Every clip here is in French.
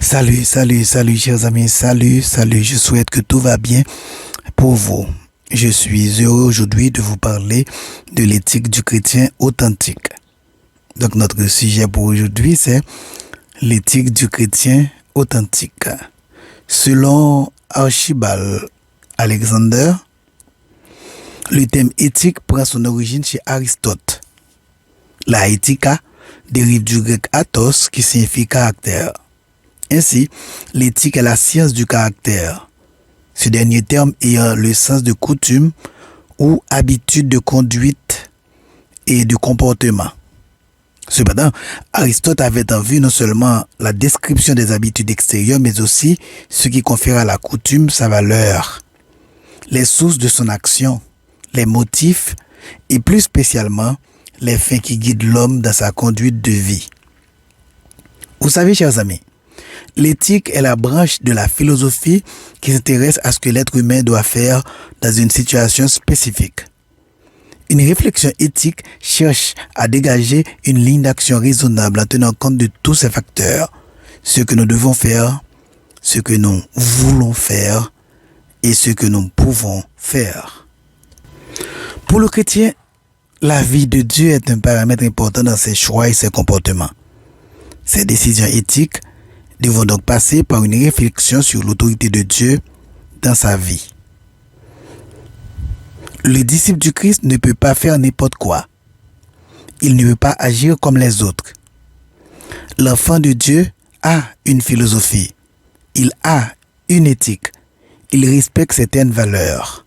Salut chers amis, salut, je souhaite que tout va bien pour vous. Je suis heureux aujourd'hui de vous parler de l'éthique du chrétien authentique. Donc notre sujet pour aujourd'hui c'est l'éthique du chrétien authentique. Selon Archibald Alexander, le thème éthique prend son origine chez Aristote. La éthika dérive du grec athos qui signifie caractère. Ainsi, l'éthique est la science du caractère. Ce dernier terme ayant le sens de coutume ou habitude de conduite et de comportement. Cependant, Aristote avait en vue non seulement la description des habitudes extérieures, mais aussi ce qui confère à la coutume sa valeur, les sources de son action, les motifs et plus spécialement les fins qui guident l'homme dans sa conduite de vie. Vous savez, chers amis, l'éthique est la branche de la philosophie qui s'intéresse à ce que l'être humain doit faire dans une situation spécifique. Une réflexion éthique cherche à dégager une ligne d'action raisonnable en tenant compte de tous ces facteurs, ce que nous devons faire, ce que nous voulons faire et ce que nous pouvons faire. Pour le chrétien, la vie de Dieu est un paramètre important dans ses choix et ses comportements. Ses décisions éthiques devront donc passer par une réflexion sur l'autorité de Dieu dans sa vie. Le disciple du Christ ne peut pas faire n'importe quoi. Il ne peut pas agir comme les autres. L'enfant de Dieu a une philosophie. Il a une éthique. Il respecte certaines valeurs.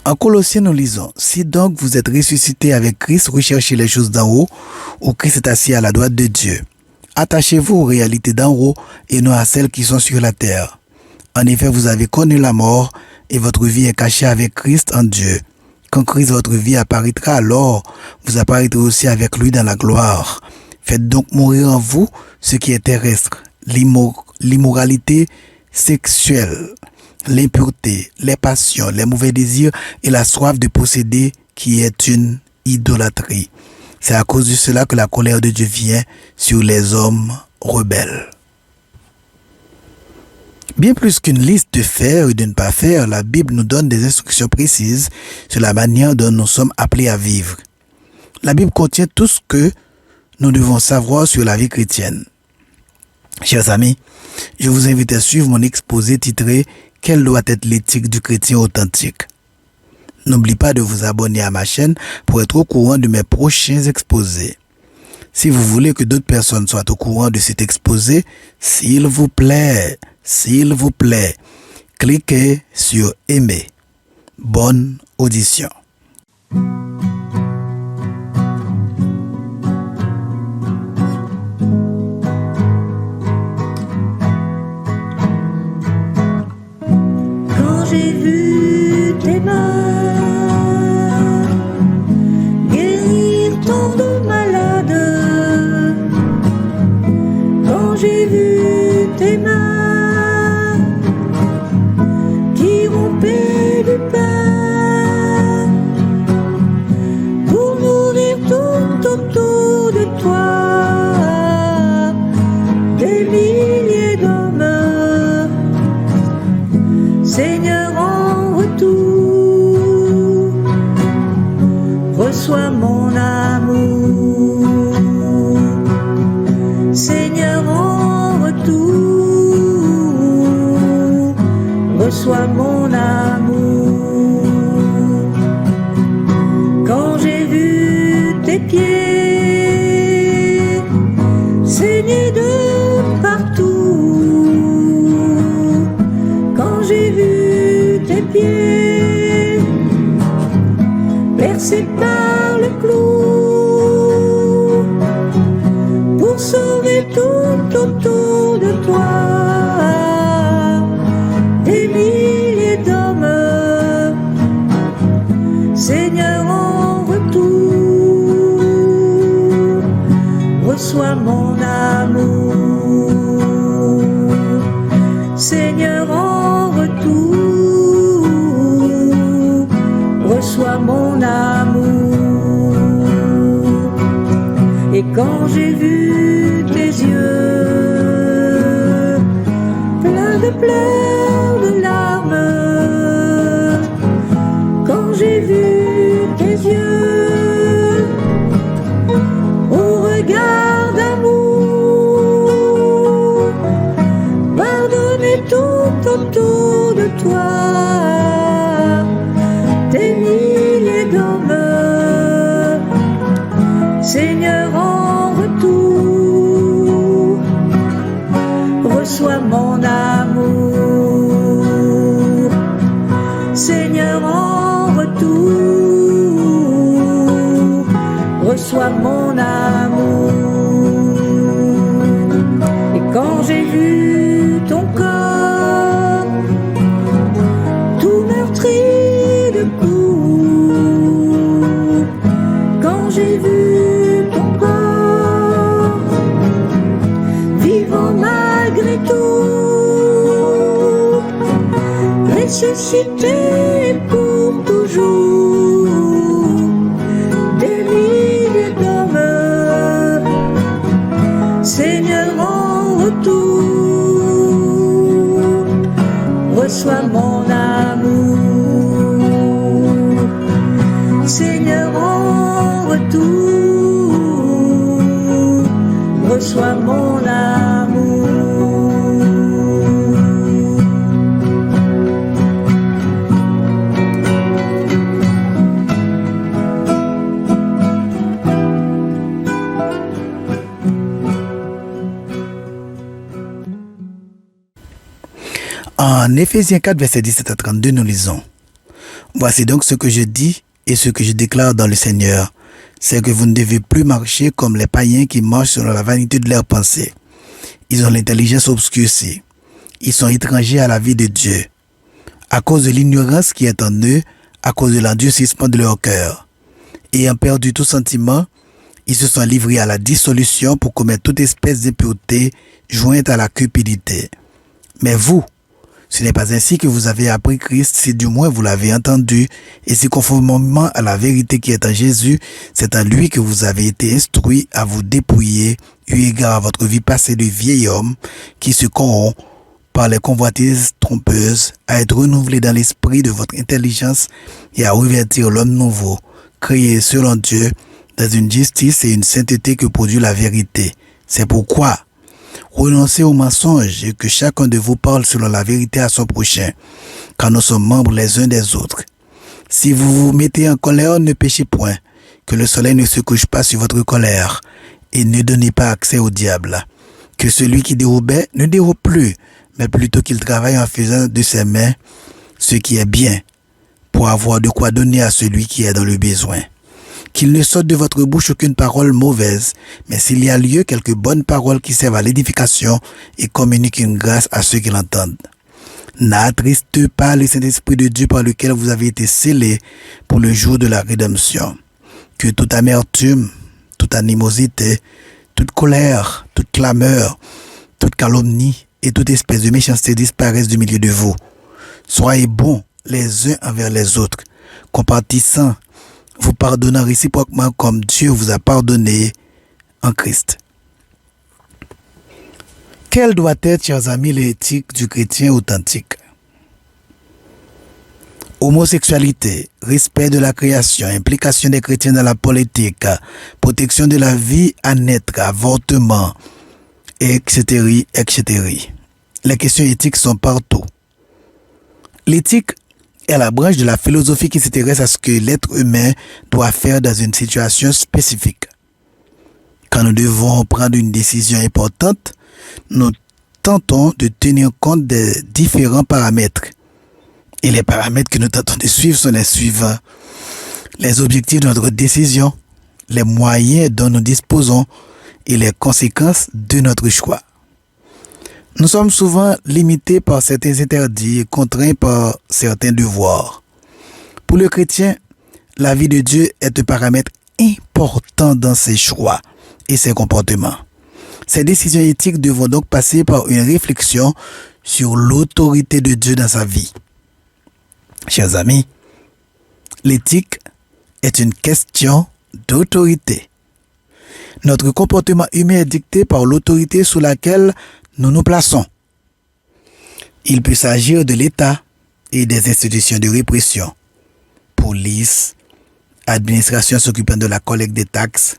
En Colossiens, nous lisons, « Si donc vous êtes ressuscités avec Christ, recherchez les choses d'en haut, où Christ est assis à la droite de Dieu. Attachez-vous aux réalités d'en haut et non à celles qui sont sur la terre. En effet, vous avez connu la mort et votre vie est cachée avec Christ en Dieu. Quand Christ, votre vie, apparaîtra, alors vous apparaîtrez aussi avec lui dans la gloire. Faites donc mourir en vous ce qui est terrestre, l'immoralité sexuelle, l'impureté, les passions, les mauvais désirs et la soif de posséder qui est une idolâtrie. C'est à cause de cela que la colère de Dieu vient sur les hommes rebelles. » Bien plus qu'une liste de faire ou de ne pas faire, la Bible nous donne des instructions précises sur la manière dont nous sommes appelés à vivre. La Bible contient tout ce que nous devons savoir sur la vie chrétienne. Chers amis, je vous invite à suivre mon exposé titré « Quelle doit être l'éthique du chrétien authentique ?» N'oubliez pas de vous abonner à ma chaîne pour être au courant de mes prochains exposés. Si vous voulez que d'autres personnes soient au courant de cet exposé, s'il vous plaît, cliquez sur aimer. Bonne audition. Quand j'ai vu tes mains j'ai vu tes mains qui rompaient du pain pour nourrir tout autour de toi des milliers d'hommes. Seigneur, en retour, reçois mon amour. Seigneur, en retour, reçois mon amour. Quand j'ai vu tes pieds saignés de partout, quand j'ai vu tes pieds percés par le clou, pour sauver tout autour de toi des milliers d'hommes. Seigneur, en retour, reçois mon amour. Seigneur, en retour, reçois mon amour. Et quand j'ai vu tes yeux reçois des milliers d'hommes, Seigneur, en retour, reçois mon amour. Seigneur, en retour, reçois mon amour. Et quand j'ai vu ton corps tout meurtri de coups, quand j'ai vu ton corps vivant malgré tout, ressuscité pour toujours, des milliers d'hommes, Seigneur, en retour, reçois mon amour. Seigneur, en retour, reçois mon amour. En Éphésiens 4, verset 17 à 32, nous lisons: Voici donc ce que je dis et ce que je déclare dans le Seigneur, c'est que vous ne devez plus marcher comme les païens qui marchent selon la vanité de leurs pensées. Ils ont l'intelligence obscurcie. Ils sont étrangers à la vie de Dieu. À cause de l'ignorance qui est en eux, à cause de l'endurcissement de leur cœur. Ayant perdu tout sentiment, ils se sont livrés à la dissolution pour commettre toute espèce d'impureté jointe à la cupidité. Mais vous, ce n'est pas ainsi que vous avez appris Christ, si du moins vous l'avez entendu, et si conformément à la vérité qui est en Jésus, c'est en lui que vous avez été instruits à vous dépouiller, eu égard à votre vie passée de vieil homme qui se corrompt par les convoitises trompeuses, à être renouvelé dans l'esprit de votre intelligence et à revêtir l'homme nouveau, créé selon Dieu, dans une justice et une sainteté que produit la vérité. C'est pourquoi renoncez au mensonge et que chacun de vous parle selon la vérité à son prochain, car nous sommes membres les uns des autres. Si vous vous mettez en colère, ne péchez point, que le soleil ne se couche pas sur votre colère, et ne donnez pas accès au diable. Que celui qui dérobait ne dérobe plus, mais plutôt qu'il travaille en faisant de ses mains ce qui est bien, pour avoir de quoi donner à celui qui est dans le besoin. Qu'il ne sorte de votre bouche aucune parole mauvaise, mais s'il y a lieu, quelques bonnes paroles qui servent à l'édification et communiquent une grâce à ceux qui l'entendent. N'attriste pas le Saint-Esprit de Dieu par lequel vous avez été scellés pour le jour de la rédemption. Que toute amertume, toute animosité, toute colère, toute clameur, toute calomnie et toute espèce de méchanceté disparaissent du milieu de vous. Soyez bons les uns envers les autres, compatissants, vous pardonnant réciproquement comme Dieu vous a pardonné en Christ. Quelle doit être, chers amis, l'éthique du chrétien authentique? Homosexualité, respect de la création, implication des chrétiens dans la politique, protection de la vie à naître, avortement, etc., etc. Les questions éthiques sont partout. L'éthique est la branche de la philosophie qui s'intéresse à ce que l'être humain doit faire dans une situation spécifique. Quand nous devons prendre une décision importante, nous tentons de tenir compte des différents paramètres. Et les paramètres que nous tentons de suivre sont les suivants: les objectifs de notre décision, les moyens dont nous disposons et les conséquences de notre choix. Nous sommes souvent limités par certains interdits et contraints par certains devoirs. Pour le chrétien, la vie de Dieu est un paramètre important dans ses choix et ses comportements. Ces décisions éthiques devront donc passer par une réflexion sur l'autorité de Dieu dans sa vie. Chers amis, l'éthique est une question d'autorité. Notre comportement humain est dicté par l'autorité sous laquelle nous nous plaçons. Il peut s'agir de l'État et des institutions de répression, police, administration s'occupant de la collecte des taxes,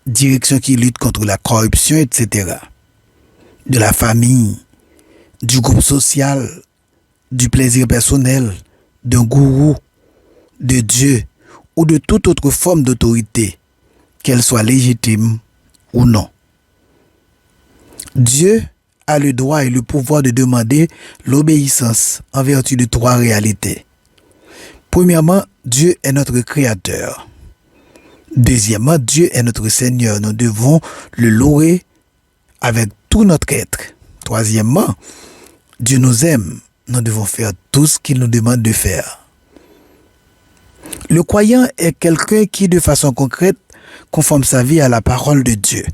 direction qui lutte contre la corruption, etc. De la famille, du groupe social, du plaisir personnel, d'un gourou, de Dieu ou de toute autre forme d'autorité, qu'elle soit légitime ou non. Dieu a le droit et le pouvoir de demander l'obéissance en vertu de trois réalités. Premièrement, Dieu est notre Créateur. Deuxièmement, Dieu est notre Seigneur. Nous devons le louer avec tout notre être. Troisièmement, Dieu nous aime. Nous devons faire tout ce qu'il nous demande de faire. Le croyant est quelqu'un qui, de façon concrète, conforme sa vie à la parole de Dieu.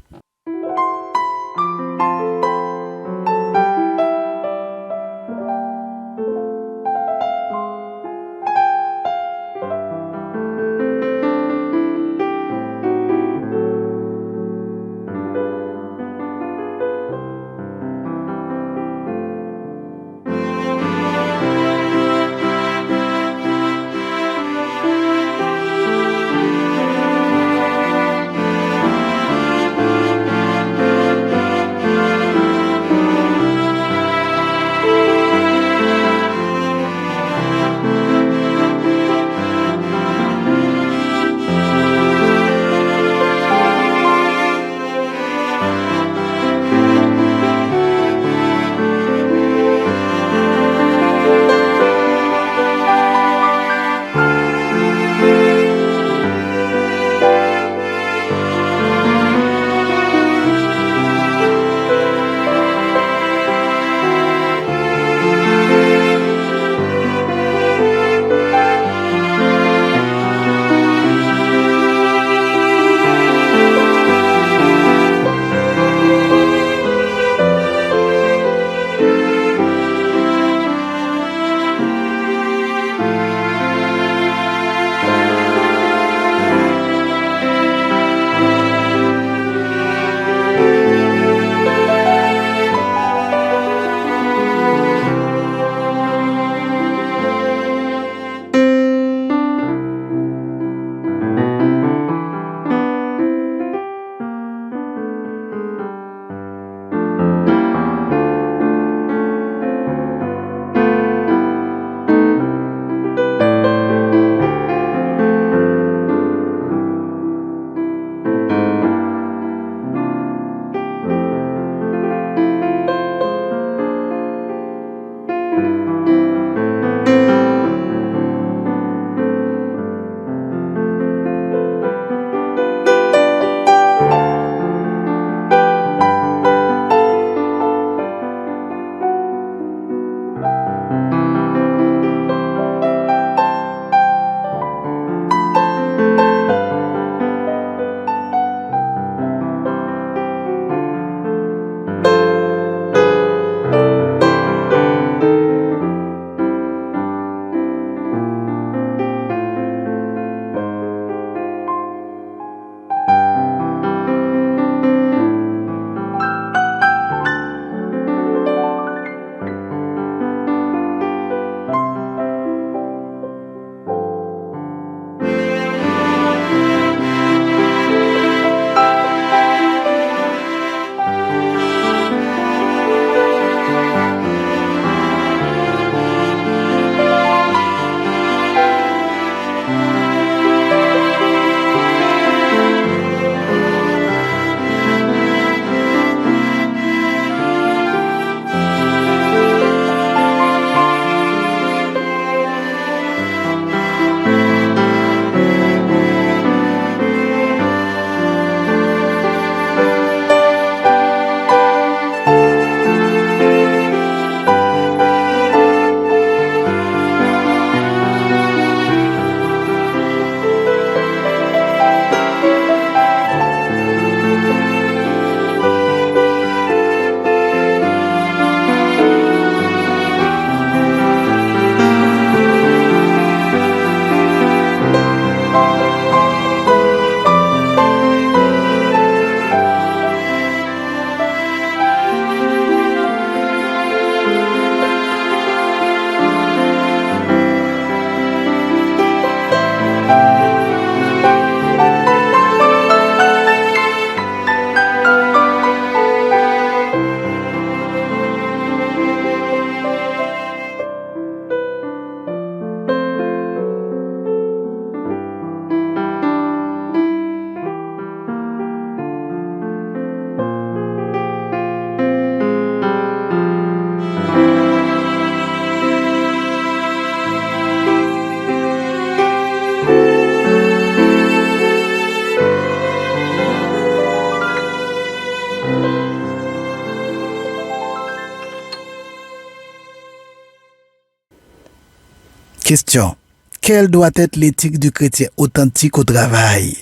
Question. Quelle doit être l'éthique du chrétien authentique au travail?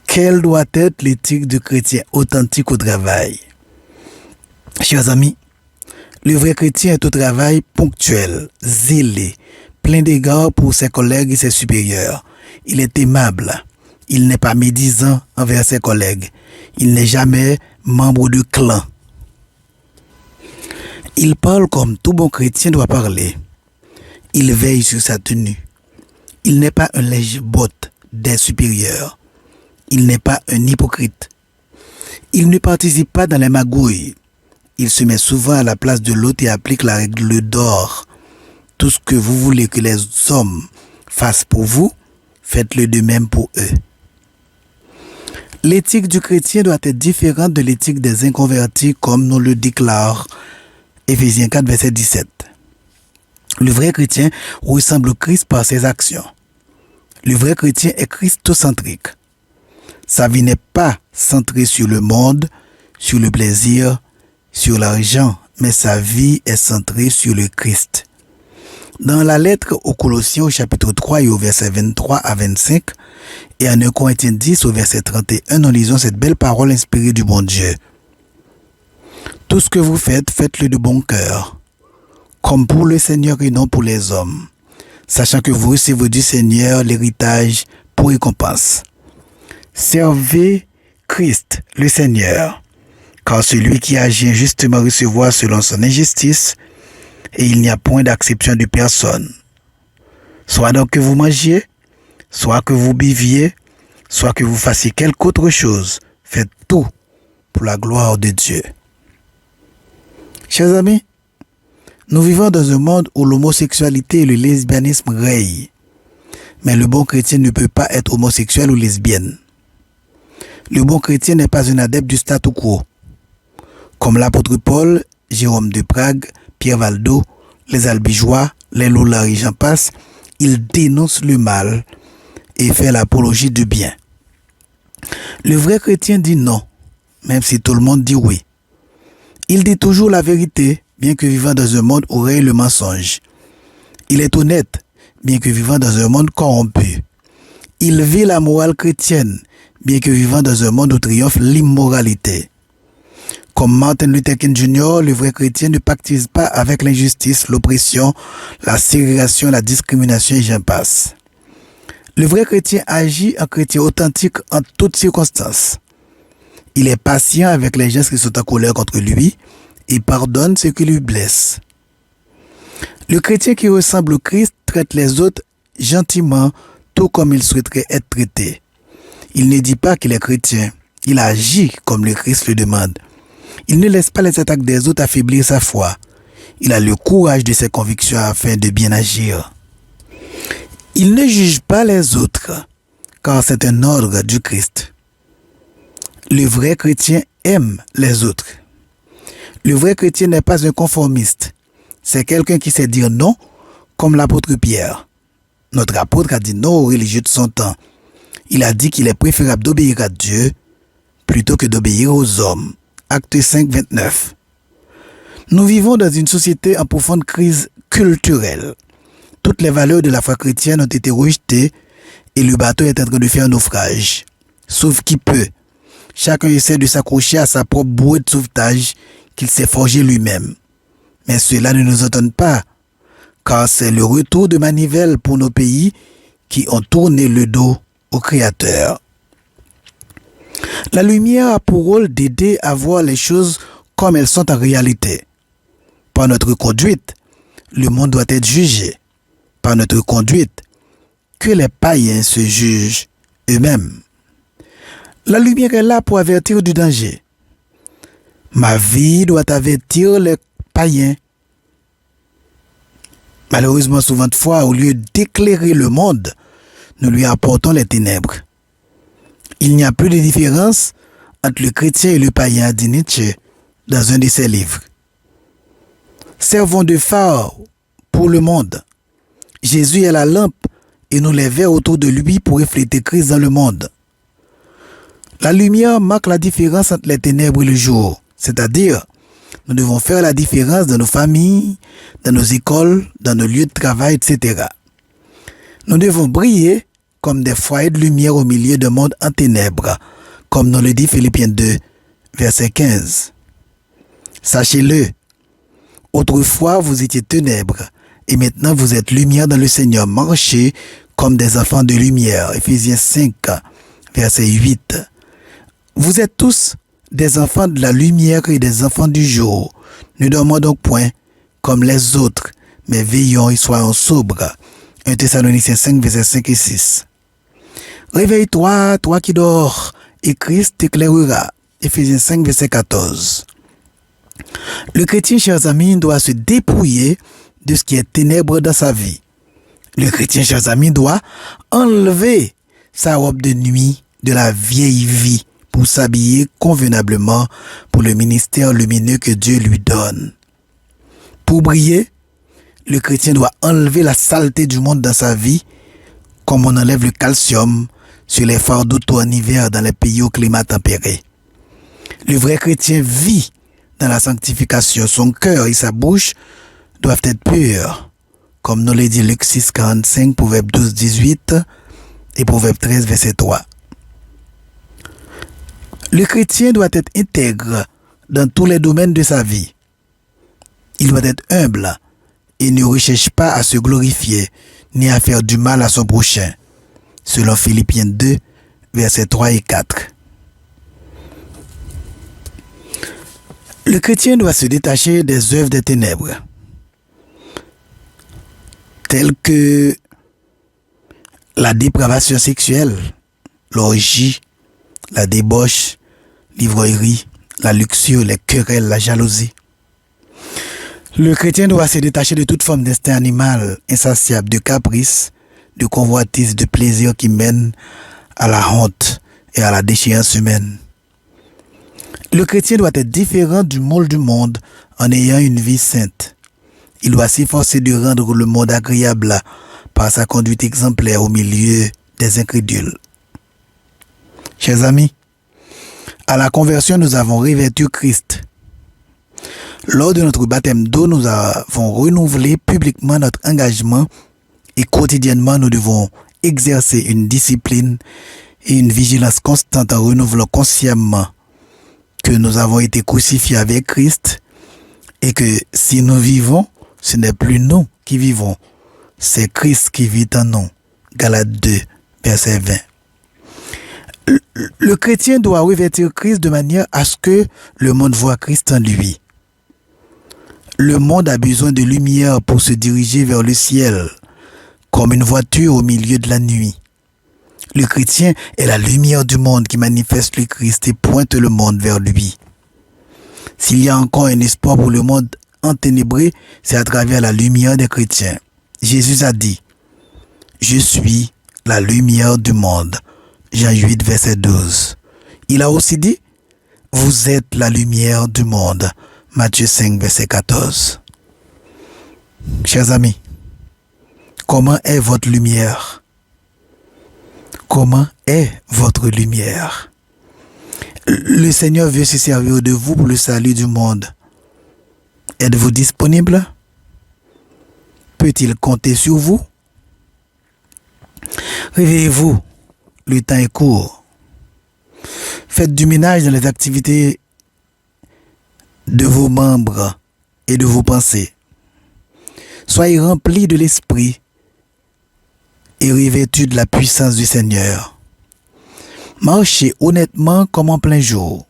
Quelle doit être l'éthique du chrétien authentique au travail? Chers amis, le vrai chrétien est au travail ponctuel, zélé, plein d'égards pour ses collègues et ses supérieurs. Il est aimable. Il n'est pas médisant envers ses collègues. Il n'est jamais membre de clan. Il parle comme tout bon chrétien doit parler. Il veille sur sa tenue. Il n'est pas un lèche-botte des supérieurs. Il n'est pas un hypocrite. Il ne participe pas dans les magouilles. Il se met souvent à la place de l'autre et applique la règle d'or. Tout ce que vous voulez que les hommes fassent pour vous, faites-le de même pour eux. L'éthique du chrétien doit être différente de l'éthique des inconvertis comme nous le déclare Éphésiens 4, verset 17. Le vrai chrétien ressemble au Christ par ses actions. Le vrai chrétien est christocentrique. Sa vie n'est pas centrée sur le monde, sur le plaisir, sur l'argent, mais sa vie est centrée sur le Christ. Dans la lettre aux Colossiens au chapitre 3 et au verset 23 à 25 et à 1 Corinthiens 10 au verset 31, nous lisons cette belle parole inspirée du bon Dieu. Tout ce que vous faites, faites-le de bon cœur, comme pour le Seigneur et non pour les hommes, sachant que vous recevez du Seigneur l'héritage pour récompense. Servez Christ, le Seigneur, car celui qui agit injustement recevra selon son injustice, et il n'y a point d'acception de personne. Soit donc que vous mangiez, soit que vous buviez, soit que vous fassiez quelque autre chose, faites tout pour la gloire de Dieu. Chers amis, nous vivons dans un monde où l'homosexualité et le lesbianisme règnent. Mais le bon chrétien ne peut pas être homosexuel ou lesbienne. Le bon chrétien n'est pas un adepte du statu quo. Comme l'apôtre Paul, Jérôme de Prague, Pierre Valdo, les Albigeois, les Loulari, j'en passe, il dénonce le mal et fait l'apologie du bien. Le vrai chrétien dit non, même si tout le monde dit oui. Il dit toujours la vérité, bien que vivant dans un monde où règne le mensonge. Il est honnête, bien que vivant dans un monde corrompu. Il vit la morale chrétienne, bien que vivant dans un monde où triomphe l'immoralité. Comme Martin Luther King Jr., le vrai chrétien ne pactise pas avec l'injustice, l'oppression, la ségrégation, la discrimination et j'en passe. Le vrai chrétien agit en chrétien authentique en toutes circonstances. Il est patient avec les gens qui sont en colère contre lui et pardonne ceux qui lui blessent. Le chrétien qui ressemble au Christ traite les autres gentiment, tout comme il souhaiterait être traité. Il ne dit pas qu'il est chrétien, il agit comme le Christ le demande. Il ne laisse pas les attaques des autres affaiblir sa foi. Il a le courage de ses convictions afin de bien agir. Il ne juge pas les autres, car c'est un ordre du Christ. Le vrai chrétien aime les autres. Le vrai chrétien n'est pas un conformiste. C'est quelqu'un qui sait dire non, comme l'apôtre Pierre. Notre apôtre a dit non aux religieux de son temps. Il a dit qu'il est préférable d'obéir à Dieu plutôt que d'obéir aux hommes. Acte 5, 29. Nous vivons dans une société en profonde crise culturelle. Toutes les valeurs de la foi chrétienne ont été rejetées et le bateau est en train de faire naufrage. Sauf qui peut. Chacun essaie de s'accrocher à sa propre bouée de sauvetage qu'il s'est forgé lui-même. Mais cela ne nous étonne pas, car c'est le retour de manivelle pour nos pays qui ont tourné le dos au Créateur. La lumière a pour rôle d'aider à voir les choses comme elles sont en réalité. Par notre conduite, le monde doit être jugé. Par notre conduite, que les païens se jugent eux-mêmes. La lumière est là pour avertir du danger. Ma vie doit avertir les païens. Malheureusement, souvent de fois, au lieu d'éclairer le monde, nous lui apportons les ténèbres. Il n'y a plus de différence entre le chrétien et le païen, dit Nietzsche dans un de ses livres. Servons de phare pour le monde. Jésus est la lampe et nous les verres autour de lui pour refléter Christ dans le monde. La lumière marque la différence entre les ténèbres et le jour, c'est-à-dire Nous devons faire la différence dans nos familles, dans nos écoles, dans nos lieux de travail, etc. Nous devons briller comme des foyers de lumière au milieu d'un monde en ténèbres, comme nous le dit Philippiens 2, verset 15. Sachez-le, autrefois vous étiez ténèbres, et maintenant vous êtes lumière dans le Seigneur. Marchez comme des enfants de lumière. Éphésiens 5, verset 8. Vous êtes tous des enfants de la lumière et des enfants du jour. Ne dormons donc point comme les autres, mais veillons et soyons sobres. 1 Thessaloniciens 5, verset 5 et 6. Réveille-toi, toi qui dors, et Christ t'éclairera. Éphésiens 5, verset 14. Le chrétien, chers amis, doit se dépouiller de ce qui est ténèbre dans sa vie. Le chrétien, chers amis, doit enlever sa robe de nuit de la vieille vie pour s'habiller convenablement pour le ministère lumineux que Dieu lui donne. Pour briller, le chrétien doit enlever la saleté du monde dans sa vie, comme on enlève le calcium sur les phares d'auto en hiver dans les pays au climat tempéré. Le vrai chrétien vit dans la sanctification. Son cœur et sa bouche doivent être purs, comme nous l'a dit Luc 6, 45, Proverbe 12, 18 et Proverbe 13, verset 3. Le chrétien doit être intègre dans tous les domaines de sa vie. Il doit être humble et ne recherche pas à se glorifier ni à faire du mal à son prochain, selon Philippiens 2, versets 3 et 4. Le chrétien doit se détacher des œuvres des ténèbres, telles que la dépravation sexuelle, l'orgie, la débauche, l'ivrognerie, la luxure, les querelles, la jalousie. Le chrétien doit se détacher de toute forme d'instinct animal, insatiable, de caprice, de convoitise, de plaisir qui mène à la honte et à la déchéance humaine. Le chrétien doit être différent du moule du monde en ayant une vie sainte. Il doit s'efforcer de rendre le monde agréable par sa conduite exemplaire au milieu des incrédules. Chers amis, à la conversion, nous avons revêtu Christ. Lors de notre baptême d'eau, nous avons renouvelé publiquement notre engagement et quotidiennement, nous devons exercer une discipline et une vigilance constante en renouvelant consciemment que nous avons été crucifiés avec Christ et que si nous vivons, ce n'est plus nous qui vivons, c'est Christ qui vit en nous. Galates 2, verset 20. Le chrétien doit revêtir Christ de manière à ce que le monde voit Christ en lui. Le monde a besoin de lumière pour se diriger vers le ciel, comme une voiture au milieu de la nuit. Le chrétien est la lumière du monde qui manifeste le Christ et pointe le monde vers lui. S'il y a encore un espoir pour le monde enténébré, c'est à travers la lumière des chrétiens. Jésus a dit, « Je suis la lumière du monde ». Jean 8, verset 12. Il a aussi dit, « Vous êtes la lumière du monde ». Matthieu 5, verset 14. Chers amis, comment est votre lumière? Comment est votre lumière? Le Seigneur veut se servir de vous pour le salut du monde. Êtes-vous disponible? Peut-il compter sur vous? Réveillez-vous, le temps est court. Faites du ménage dans les activités de vos membres et de vos pensées. Soyez remplis de l'esprit et revêtus de la puissance du Seigneur. Marchez honnêtement comme en plein jour.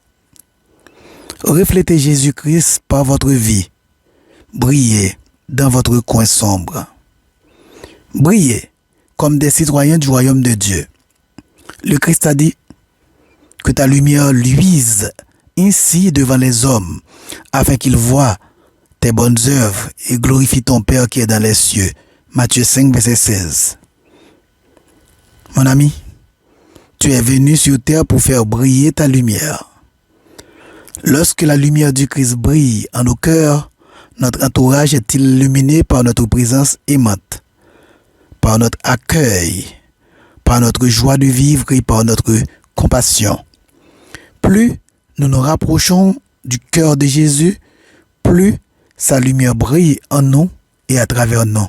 Reflétez Jésus-Christ par votre vie. Brillez dans votre coin sombre. Brillez comme des citoyens du royaume de Dieu. Le Christ a dit que ta lumière luise ainsi devant les hommes, afin qu'ils voient tes bonnes œuvres et glorifient ton Père qui est dans les cieux. Matthieu 5, verset 16. Mon ami, tu es venu sur terre pour faire briller ta lumière. Lorsque la lumière du Christ brille en nos cœurs, notre entourage est illuminé par notre présence aimante, par notre accueil, par notre joie de vivre et par notre compassion. Plus nous nous rapprochons du cœur de Jésus, plus sa lumière brille en nous et à travers nous.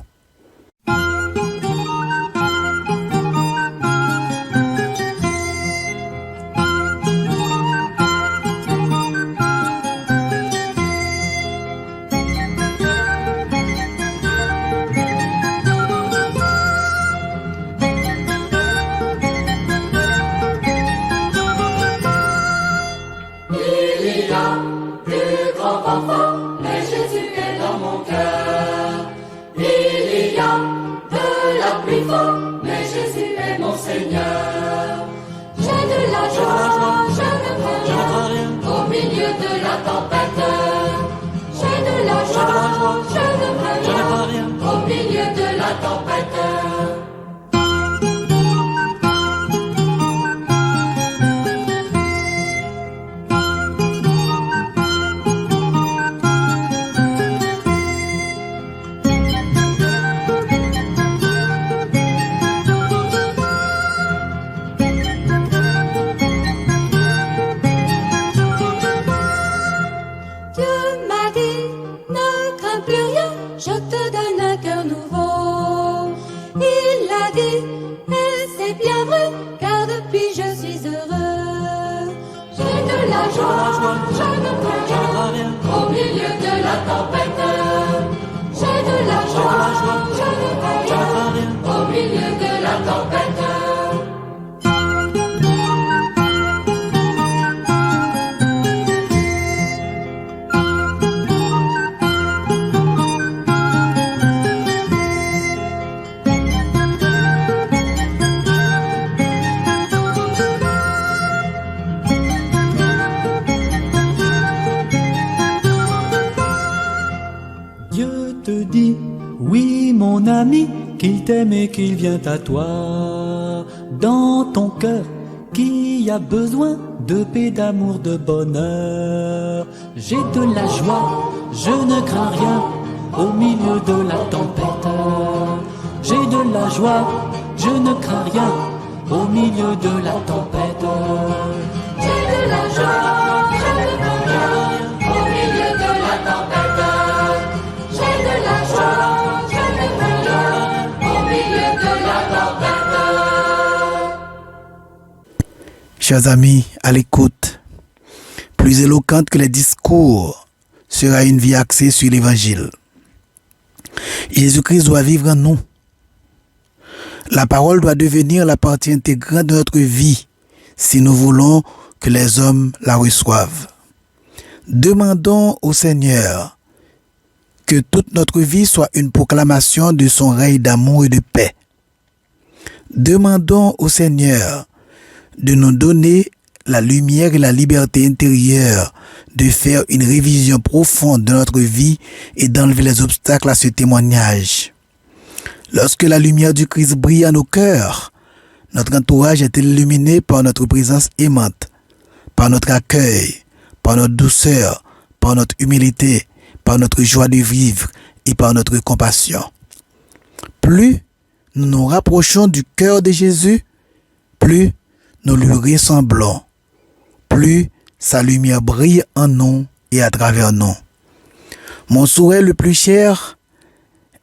Qu'il t'aime et qu'il vient à toi, dans ton cœur qui a besoin de paix, d'amour, de bonheur. J'ai de la joie, je ne crains rien au milieu de la tempête. J'ai de la joie, je ne crains rien au milieu de la tempête. J'ai de la joie, je ne crains rien au milieu de la tempête. J'ai de la joie. Chers amis, à l'écoute, plus éloquente que les discours sera une vie axée sur l'Évangile. Jésus-Christ doit vivre en nous. La parole doit devenir la partie intégrante de notre vie si nous voulons que les hommes la reçoivent. Demandons au Seigneur que toute notre vie soit une proclamation de son règne d'amour et de paix. Demandons au Seigneur de nous donner la lumière et la liberté intérieure de faire une révision profonde de notre vie et d'enlever les obstacles à ce témoignage. Lorsque la lumière du Christ brille à nos cœurs, notre entourage est illuminé par notre présence aimante, par notre accueil, par notre douceur, par notre humilité, par notre joie de vivre et par notre compassion. Plus nous nous rapprochons du cœur de Jésus, plus nous lui ressemblons, plus sa lumière brille en nous et à travers nous. Mon souhait le plus cher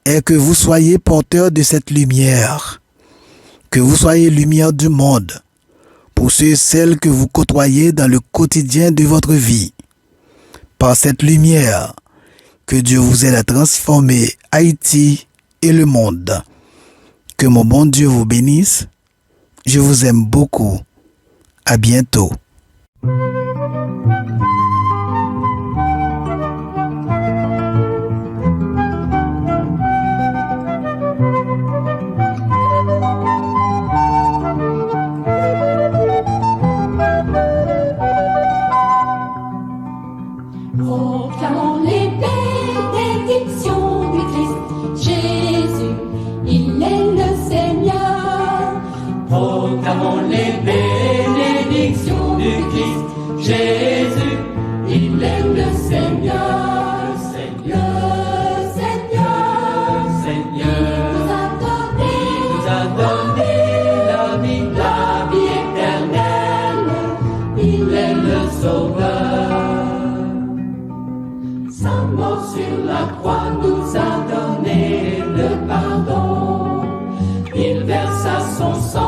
est que vous soyez porteurs de cette lumière, que vous soyez lumière du monde, pour ceux et celles que vous côtoyez dans le quotidien de votre vie. Par cette lumière, que Dieu vous aide à transformer Haïti et le monde. Que mon bon Dieu vous bénisse. Je vous aime beaucoup. À bientôt. Proclamons les bénédictions du Christ Jésus, il est le Seigneur. Proclamons les bénédictions du Christ Jésus, il est le Seigneur, Le Seigneur, Seigneur. nous a donné La vie éternelle, il est le Sauveur. sa mort sur la croix nous a donné le pardon. Il versa son sang